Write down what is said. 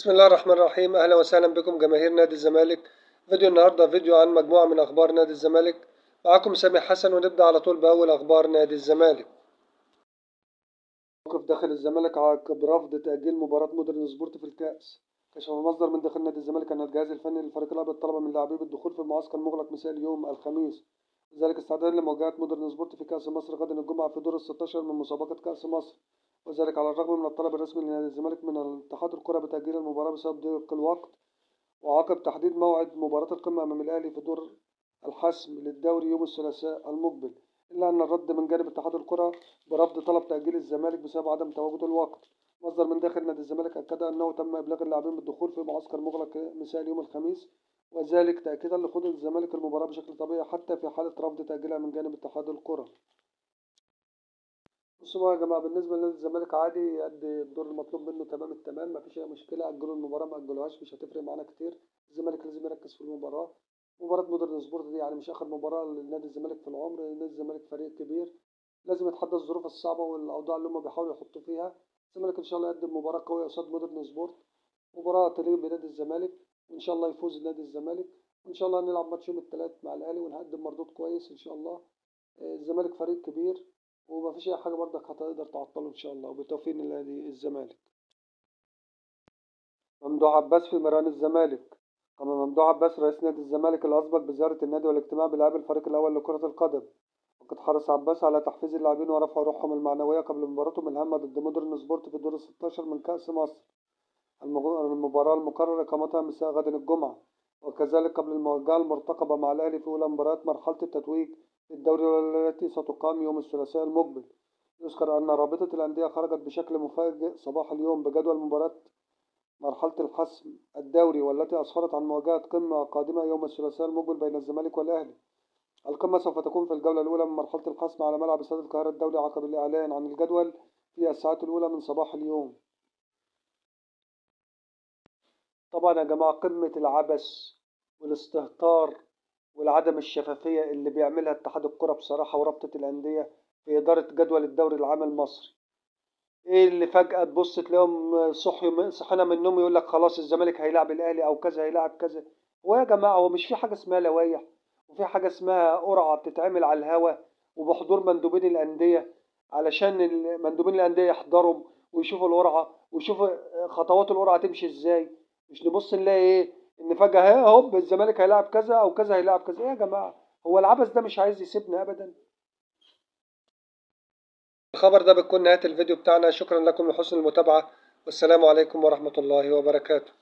بسم الله الرحمن الرحيم. أهلا وسهلا بكم جماهير نادي الزمالك. فيديو النهاردة فيديو عن مجموعة من أخبار نادي الزمالك. معاكم سامي حسن، ونبدأ على طول بأول أخبار نادي الزمالك. موقف داخل الزمالك عقب رفض تأجيل مباراة مودرن سبورت في الكأس. كشف مصدر من داخل نادي الزمالك أن الجهاز الفني للفريق الأبيض طلب من لاعبيه بالدخول في معسكر مغلق مساء اليوم الخميس، وذلك استعدادا لمواجهة مودرن سبورت في كأس مصر غدا الجمعة في دور ال16 من مسابقة كأس مصر، وذلك على الرغم من الطلب الرسمي لنادي الزمالك من اتحاد الكرة بتأجيل المباراة بسبب ضيق الوقت، وعقب تحديد موعد مباراة القمة أمام الأهلي في دور الحسم للدوري يوم الثلاثاء المقبل، إلا أن الرد من جانب اتحاد الكرة برفض طلب تأجيل الزمالك بسبب عدم تواجد الوقت. مصدر من داخل نادي الزمالك أكد أنه تم إبلاغ اللاعبين بالدخول في معسكر مغلق مساء يوم الخميس، وذلك تأكيدا لخوض الزمالك المباراة بشكل طبيعي حتى في حالة رفض تأجيلها من جانب اتحاد الكرة. بصوا بقى يا جماعة، بالنسبة لنادي الزمالك عادي يأدي الدور المطلوب منه تمام التمام، مفيش أي مشكلة. أجلوا المباراة ما أجلوهاش مش هتفرق معانا كتير. الزمالك لازم يركز في المباراة. مباراة مودرن سبورت دي يعني مش آخر مباراة لنادي الزمالك في العمر. نادي الزمالك فريق كبير، لازم يتحدى الظروف الصعبة والأوضاع اللي هم بيحاولوا يحطوا فيها. الزمالك إن شاء الله يقدم مباراة قوية قصاد مودرن سبورت، مباراة تليق بنادي الزمالك، وإن شاء الله يفوز نادي الزمالك. وإن شاء الله نلعب ماتش يوم الثلاث مع الأهلي ونقدم مردود كويس إن شاء الله. الزمالك فريق كبير، ومفيش أي حاجة برضك هتقدر تعطله إن شاء الله، وبالتوفيق لنادي الزمالك. ممدوح عباس في ميران الزمالك. قام ممدوح عباس رئيس نادي الزمالك الأسبق بزيارة النادي والاجتماع بلاعبي الفريق الأول لكرة القدم، وقد حرص عباس على تحفيز اللاعبين ورفع روحهم المعنوية قبل مباراتهم الهامة ضد مودرن سبورت في دور ال16 من كأس مصر. المباراة المقررة إقامتها مساء غد الجمعة، وكذلك قبل المواجهة المرتقبة مع الأهلي في أولى مباريات مرحلة التتويج للدوري والتي ستقام يوم الثلاثاء المقبل. يذكر أن رابطة الأندية خرجت بشكل مفاجئ صباح اليوم بجدول مباراة مرحلة الحسم الدوري، والتي أسفرت عن مواجهة قمة قادمة يوم الثلاثاء المقبل بين الزمالك والأهلي. القمة سوف تكون في الجولة الأولى من مرحلة الحسم على ملعب استاد القاهرة الدولي عقب الإعلان عن الجدول في الساعات الأولى من صباح اليوم. طبعا يا جماعة، قمة العبث والاستهتار والعدم الشفافية اللي بيعملها اتحاد الكرة بصراحة ورابطة الأندية في إدارة جدول الدوري العام المصري. ايه اللي فجأة تبص تلاقيهم صحينا من النوم يقول لك خلاص الزمالك هيلاعب الأهلي أو كذا هيلاعب كذا. هو يا جماعة، هو مش في حاجة اسمها لوائح وفي حاجة اسمها قرعة بتتعمل على الهوا وبحضور مندوبين الأندية، علشان مندوبين الأندية يحضروا ويشوفوا القرعة ويشوفوا خطوات القرعة تمشي ازاي؟ مش نبص نلاقي ايه؟ ان فجأة هوب الزمالك هيلاعب كذا او كذا هيلاعب كذا. ايه يا جماعة، هو العبث ده مش عايز يسيبنا ابدا. الخبر ده بتكون نهاية الفيديو بتاعنا. شكرا لكم لحسن المتابعة، والسلام عليكم ورحمة الله وبركاته.